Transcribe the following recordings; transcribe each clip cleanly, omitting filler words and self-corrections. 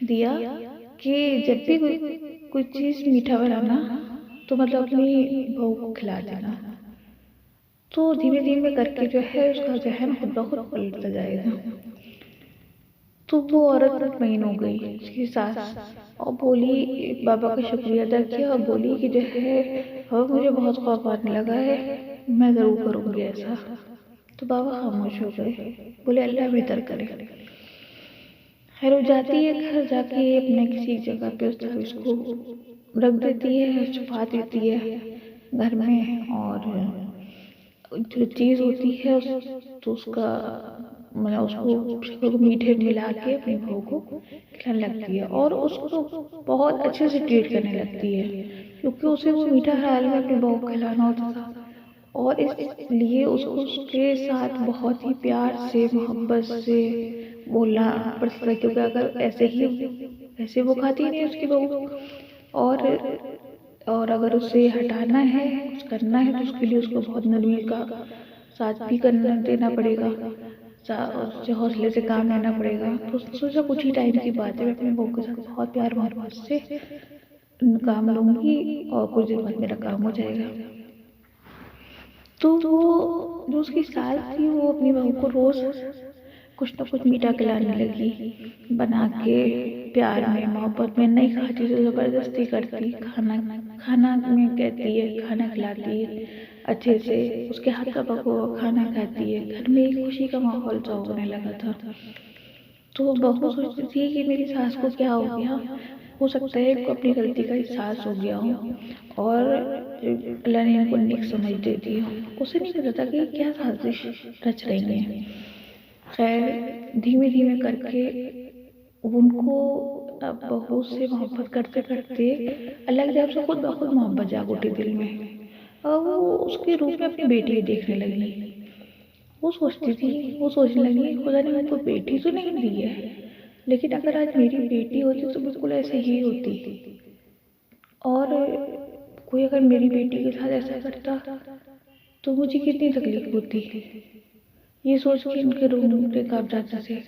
دیا کہ جب بھی کوئی چیز میٹھا بنانا تو مطلب اپنی بہو کو کھلا دینا، تو دھیمے دھیمے کر کے جو ہے اس کا ذہن خود بخود پلٹتا جائے گا۔ تو وہ عورت مطمئن ہو گئی، اس کی ساس، اور بولی، بابا کا شکریہ ادا کیا اور بولی کہ جو ہے اب مجھے بہت خوف آنے لگا ہے، میں ضرور کروں گی ایسا۔ تو بابا خاموش ہو گئے، بولے اللہ بہتر کرے۔ خیر وہ جاتی ہے گھر، جا کے اپنے کسی جگہ پہ اس تعویذ کو رکھ دیتی ہے، چھپا دیتی ہے گھر میں، اور جو چیز ہوتی ہے تو اس کا مطلب اس کو میٹھے ملا کے اپنی بہو کو کھلانے لگتی ہے، اور اس کو بہت اچھے سے ٹریٹ کرنے لگتی ہے، کیونکہ اسے وہ میٹھا حال میں اپنی بہو کو کھلانا ہوتا تھا، اور اس لیے اس کو اس کے ساتھ بہت ہی پیار سے محبت سے بولنا پڑتا تھا، کیونکہ اگر ایسے وہ کھاتی نہیں اس کی بہو، اور اگر اسے ہٹانا ہے کچھ کرنا ہے تو اس کے لیے اس کو بہت نرمی کا ساتھ بھی دینا پڑے گا، اسے حوصلے سے کام لینا پڑے گا۔ تو اس نے سوچا کچھ ہی ٹائم کی بات ہے، میں اپنے بہو کے ساتھ بہت پیار محبت سے کام لوں گی اور کچھ دن بعد میرا کام ہو جائے گا۔ تو وہ جو اس کی ساس تھی وہ اپنی بہو کو روز کچھ نہ کچھ میٹھا کھلانے لگی، بنا کے پیار میں محبت میں، نہیں کھاتی تو زبردستی کرتی، کھانا میں کہتی ہے کھانا کھلاتی ہے اچھے سے، اس کے ہاتھ کا پکا ہوا کھانا کھاتی ہے، گھر میں ایک خوشی کا ماحول سا ہونے لگا تھا۔ تو بہو سوچتی تھی کہ میری ساس کو کیا ہو گیا، ہو سکتا ہے کو اپنی غلطی کا احساس ہو گیا ہو اور اللہ نے ان کو نیک سمجھ دے دی ہو، اسے نہیں پتا تھا کہ کیا سازش رچ رہی ہیں۔ خیر دھیمے دھیمے کر کے ان کو اب بہو سے محبت کرتے کرتے اللہ کی طرف سے خود بخود محبت جاگ اٹھی دل میں، اور وہ اس کے روپ میں اپنی بیٹی دیکھنے لگی۔ وہ سوچنے لگی خدا نے مجھ کو بیٹی تو نہیں دی ہے، لیکن اگر آج میری بیٹی ہوتی تو بالکل ایسے ہی ہوتی، اور کوئی اگر میری بیٹی کے ساتھ ایسا کرتا تو مجھے کتنی تکلیف ہوتی۔ یہ سوچ کے ان کے روح کانپ جاتے تھے۔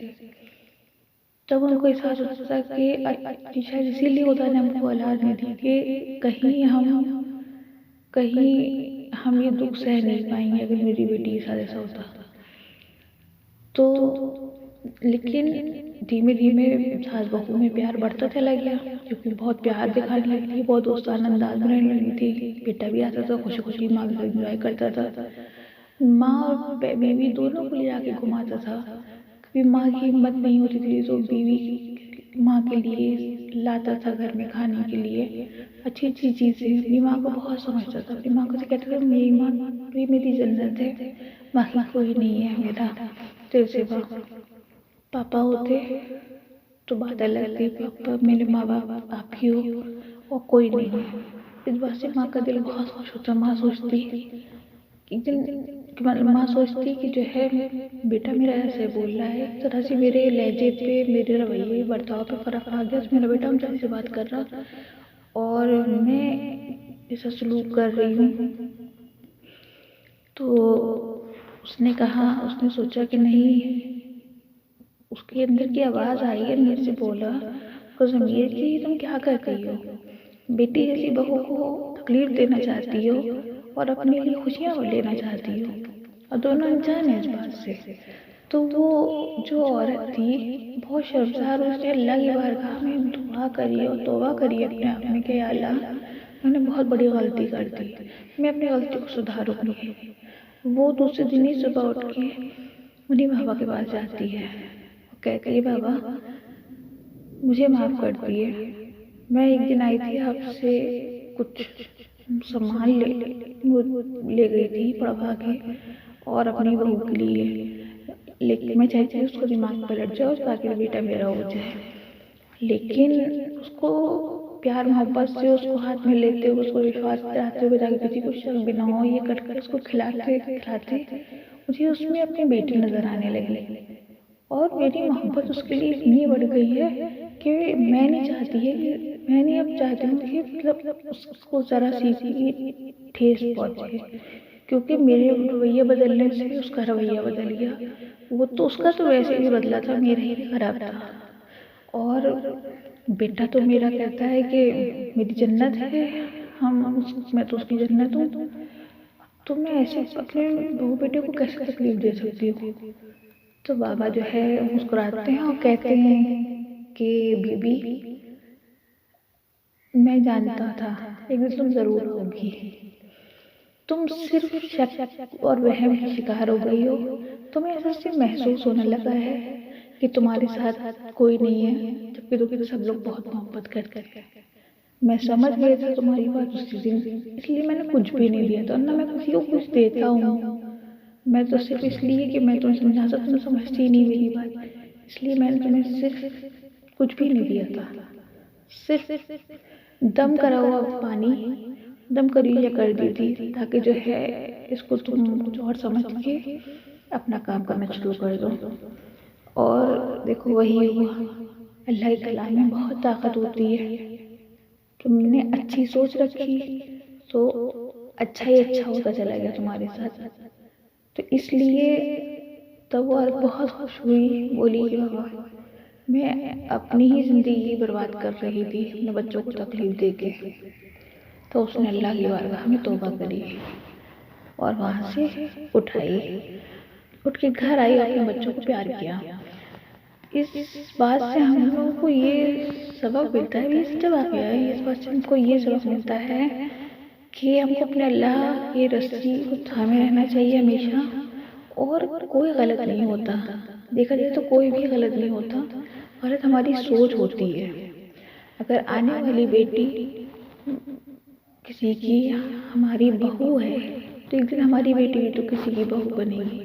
تب ان کو احساس ہوتا تھا کہ شاید اسی لیے خدا نے ہم کو اولاد نہیں دی کہ کہیں ہم یہ دکھ سہ نہیں پائیں گے اگر میری بیٹی کے ساتھ ایسا ہوتا۔ تو لیکن دھیمے دھیمے ساس بہو میں پیار بڑھتا چلا گیا، کیونکہ بہت پیار دکھانے لگی تھی، بہت دوستانہ انداز میں رہنے لگی تھی، بیٹا بھی آتا تھا، خوشی خوشی ماں کے ساتھ انجوائے کرتا تھا، ماں اور بیوی دونوں کو لے جا کے گھماتا تھا، کبھی ماں کی ہمت نہیں ہوتی تھی تو بیوی ماں کے لیے لاتا تھا گھر میں کھانے کے لیے اچھی اچھی چیزیں، اپنی ماں کو بہت سمجھتا تھا، اپنی ماں کو سے کہتا تھا میری ماں تو میری جنت ہے، باقی کوئی نہیں ہے میرا تیرے سوا، پاپا ہوتے تو بات الگ تھی، پاپا میرے ماں باپ آپ ہی ہو اور کوئی نہیں ہے۔ اس بات سے ماں کا دل بہت خوش ہوتا، ماں سوچتی کہ جو ہے بیٹا میرا ایسے بول رہا ہے، اس طرح سے میرے لہجے پہ، میرے رویے برتاؤ پہ فرق آ گیا، میرا بیٹا ہم سے بات کر رہا اور میں ایسا سلوک کر رہی ہوں۔ تو اس نے سوچا کہ نہیں، اس کے اندر کی آواز آئی ہے، میرے سے بولا کہ ضمیر کی تم کیا کر رہی ہو، بیٹی جیسی بہو کو تکلیف دینا چاہتی ہو اور اپنے لیے خوشیاں لینا چاہتی ہو، اور دونوں انجان ہیں اس بات سے۔ تو وہ جو عورت تھی بہت شرمسار، اس نے اللہ کی بارگاہ میں دعا کری اور توبہ کری اپنے آپ میں کہ یا اللہ میں نے بہت بڑی غلطی کر دی، میں اپنی غلطی کو سدھاروں گی۔ وہ دوسرے دن ہی صبح اٹھ کے انہیں بابا کے پاس جاتی ہے، کہتی ہے بابا مجھے معاف کر دیے، میں ایک دن آئی تھی آپ سے کچھ سامان لے گئی تھی پڑھوا کے اور اپنی بہو کے لیے، لیکن میں چاہتی ہوں اس کو دماغ پلٹ جائے تاکہ بیٹا میرا ہو جائے، لیکن اس کو پیار محبت سے اس کو ہاتھ میں لیتے ہوئے، اس کو وشواس دلاتے ہوئے تاکہ کسی کو شک بھی نہ ہو، یہ کٹ کر اس کو کھلاتے مجھے اس میں اپنی بیٹی نظر آنے لگی، اور میری محبت اس کے لیے اتنی بڑھ گئی ہے کہ میں نہیں اب چاہتی ہوں کہ مطلب اس کو ذرا سی ٹھیس پہنچے، کیونکہ میرے رویہ بدلنے سے اس کا رویہ بدل گیا، وہ تو اس کا تو ویسے بھی بدلا تھا، میرا ہی خراب تھا، اور بیٹا تو میرا کہتا ہے کہ میری جنت ہے، میں تو اس کی جنت ہوں، تو میں ایسے اپنے بہو بیٹے کو کیسے تکلیف دے سکتی ہوں؟ تو بابا جو ہے مسکراتے ہیں اور کہتے ہیں کہ بی بی، میں جانتا تھا ایک دن تم ضرور ہوگی، تم صرف شک اور وہم کی شکار ہو گئی ہو، تمہیں ایسا محسوس ہونے لگا ہے کہ تمہارے ساتھ کوئی نہیں ہے، جبکہ تم سب لوگ بہت محبت کرتے ہیں۔ میں سمجھ گیا تھا تمہاری بات اسی دن، اس لیے میں نے کچھ بھی نہیں دیا تھا، نہ میں کسی کو کچھ دیتا ہوں، میں تو صرف اس لیے کہ میں تمہیں سمجھا تم سمجھتی نہیں میری بات، اس لیے میں نے تمہیں صرف کچھ بھی نہیں دیا تھا، صرف دم کرا ہوا پانی، دم کری یا کر دی تھی تاکہ جو ہے اس کو تم کچھ اور سمجھ کے اپنا کام کرنا شروع کر دو۔ اور دیکھو وہی ہوا، اللہ کے کلام میں بہت طاقت ہوتی ہے، تم نے اچھی سوچ رکھی تو اچھا ہی اچھا ہوتا چلا گیا تمہارے ساتھ۔ تو اس لیے تب وہ بہت خوش ہوئی، بولی کہ بابا میں اپنی ہی زندگی برباد کر رہی تھی اپنے بچوں کو تکلیف دے کے۔ تو اس نے اللہ کی بارگاہ میں توبہ کری اور وہاں سے اٹھ کے گھر آئی، اپنے بچوں کو پیار کیا۔ اس بات سے ہم لوگوں کو یہ سبق ملتا ہے، یہ سچا واقعہ ہے، اس بات سے ہم کو یہ سبق ملتا ہے کہ ہم کو اپنے اللہ کی رسی کو تھامے رہنا چاہیے ہمیشہ، اور کوئی غلط نہیں ہوتا، دیکھا جائے تو کوئی بھی غلط نہیں ہوتا، غلط ہماری سوچ ہوتی ہے۔ اگر آنے والی بیٹی کسی کی ہماری بہو ہے تو ایک دن ہماری بیٹی بھی تو کسی کی بہو بنے گی،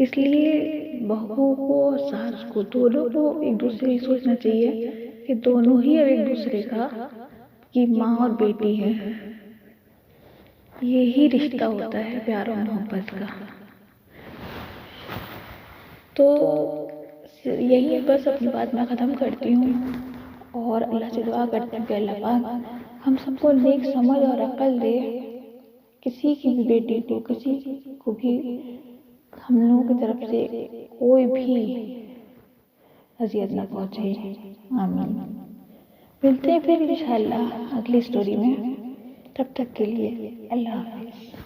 اس لیے بہو کو اور ساس کو دونوں کو ایک دوسرے کی سوچنا چاہیے کہ دونوں ہی اب ایک دوسرے کی ماں اور بیٹی ہے، یہی رشتہ ہوتا ہے پیار اور محبت کا۔ تو یہی بس اپنی بات میں ختم کرتی ہوں، اور اللہ سے دعا کرتے ہیں کہ اللہ پاک ہم سب کو نیک سمجھ اور عقل دے، کسی کی بھی بیٹی کو، کسی کو بھی ہم لوگوں کی طرف سے کوئی بھی اذیت نہ پہنچے، آمین۔ ملتے ہیں پھر انشاءاللہ اگلی سٹوری میں، تب تک کے لیے اللہ حافظ۔